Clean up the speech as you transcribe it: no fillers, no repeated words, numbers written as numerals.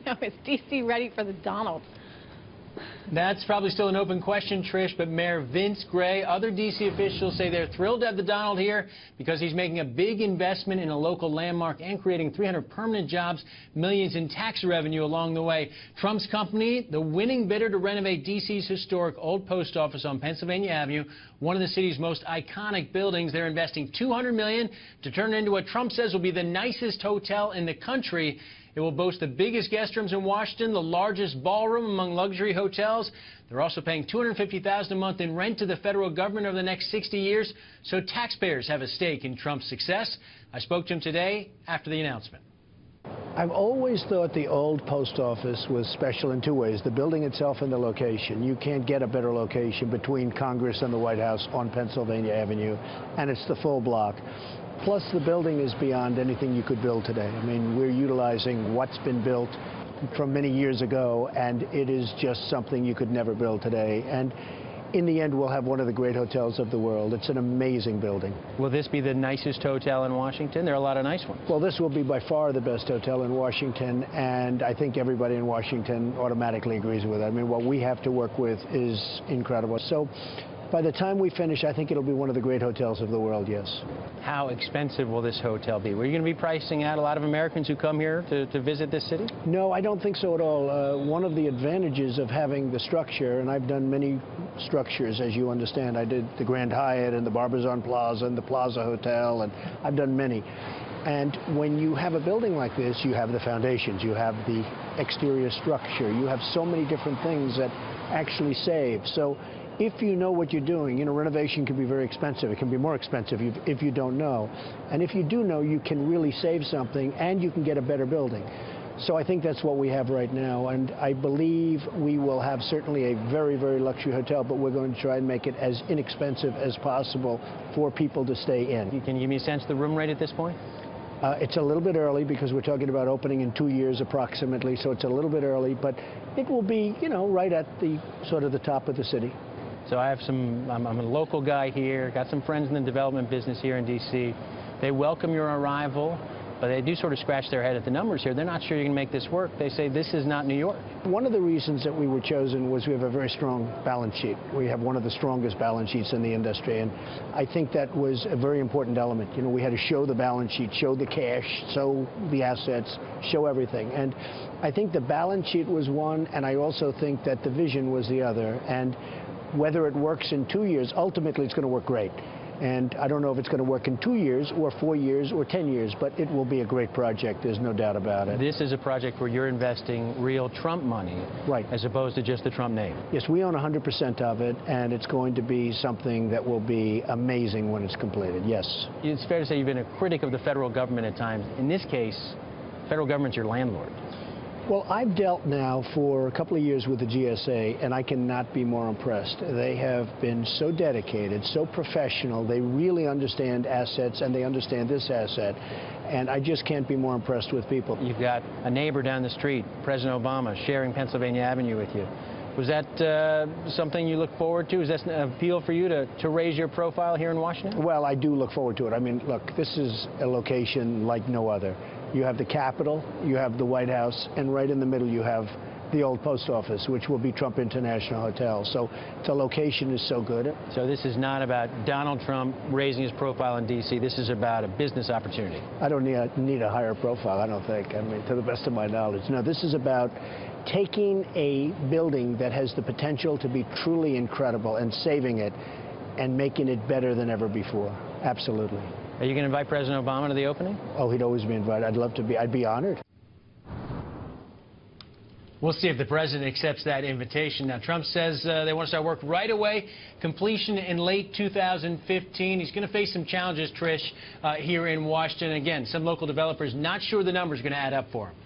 Now, is D.C. ready for the Donald? That's probably still an open question, Trish, but Mayor Vince Gray, other D.C. officials say they're thrilled to have the Donald here because he's making a big investment in a local landmark and creating 300 permanent jobs, millions in tax revenue along the way. Trump's company, the winning bidder to renovate D.C.'s historic old post office on Pennsylvania Avenue, one of the city's most iconic buildings. They're investing $200 million to turn it into what Trump says will be the nicest hotel in the country. It will boast the biggest guest rooms in Washington, the largest ballroom among luxury hotels. They're also paying $250,000 a month in rent to the federal government over the next 60 years, so taxpayers have a stake in Trump's success. I spoke to him today after the announcement. I've always thought the old post office was special in two ways, the building itself and the location. You can't get a better location between Congress and the White House on Pennsylvania Avenue, and it's the full block. Plus, the building is beyond anything you could build today. I mean, we're utilizing what's been built from many years ago, and it is just something you could never build today. And in the end, we'll have one of the great hotels of the world. It's an amazing building. Will this be the nicest hotel in Washington? There are a lot of nice ones. Well, this will be by far the best hotel in Washington, and I think everybody in Washington automatically agrees with it. I mean, what we have to work with is incredible. So by the time we finish, I think it'll be one of the great hotels of the world, yes. How expensive will this hotel be? Were you going to be pricing out a lot of Americans who come here to visit this city? No, I don't think so at all. One of the advantages of having the structure, and I've done many structures, as you understand. I did the Grand Hyatt and the Barbizon Plaza and the Plaza Hotel, and I've done many. And when you have a building like this, you have the foundations, you have the exterior structure, you have so many different things that actually save. So if you know what you're doing, you know, renovation can be very expensive. It can be more expensive if you don't know. And if you do know, you can really save something and you can get a better building. So I think that's what we have right now. And I believe we will have certainly a very, very luxury hotel, but we're going to try and make it as inexpensive as possible for people to stay in. Can you give me a sense of the room rate at this point? It's a little bit early because we're talking about opening in 2 years approximately, so it's a little bit early, but it will be, you know, right at the sort of the top of the city. So I'm a local guy here, got some friends in the development business here in D.C. They welcome your arrival, but they do sort of scratch their head at the numbers here. They're not sure you can make this work. They say this is not New York. One of the reasons that we were chosen was we have a very strong balance sheet. We have one of the strongest balance sheets in the industry, and I think that was a very important element. You know, we had to show the balance sheet, show the cash, show the assets, show everything. And I think the balance sheet was one, and I also think that the vision was the other. And whether it works in 2 years, ultimately it's going to work great. And I don't know if it's going to work in 2 years or 4 years or 10 years, but it will be a great project. There's no doubt about it. This is a project where you're investing real Trump money, right, as opposed to just the Trump name. Yes, we own 100% of it, and it's going to be something that will be amazing when it's completed, yes. It's fair to say you've been a critic of the federal government at times. In this case, federal government's your landlord. Well, I've dealt now for a couple of years with the GSA, and I cannot be more impressed. They have been so dedicated, so professional. They really understand assets, and they understand this asset. And I just can't be more impressed with people. You've got a neighbor down the street, President Obama, sharing Pennsylvania Avenue with you. Was that something you look forward to? Is that an appeal for you to raise your profile here in Washington? Well, I do look forward to it. I mean, look, this is a location like no other. You have the Capitol, you have the White House, and right in the middle you have the old post office, which will be Trump International Hotel. So the location is so good. So this is not about Donald Trump raising his profile in D.C. This is about a business opportunity. I don't need a higher profile, I don't think. I mean, to the best of my knowledge. No, this is about taking a building that has the potential to be truly incredible and saving it and making it better than ever before. Absolutely. Are you going to invite President Obama to the opening? Oh, he'd always be invited. I'd love to be. I'd be honored. We'll see if the president accepts that invitation. Now, Trump says they want to start work right away, completion in late 2015. He's going to face some challenges, Trish, here in Washington. Again, some local developers not sure the numbers are going to add up for him.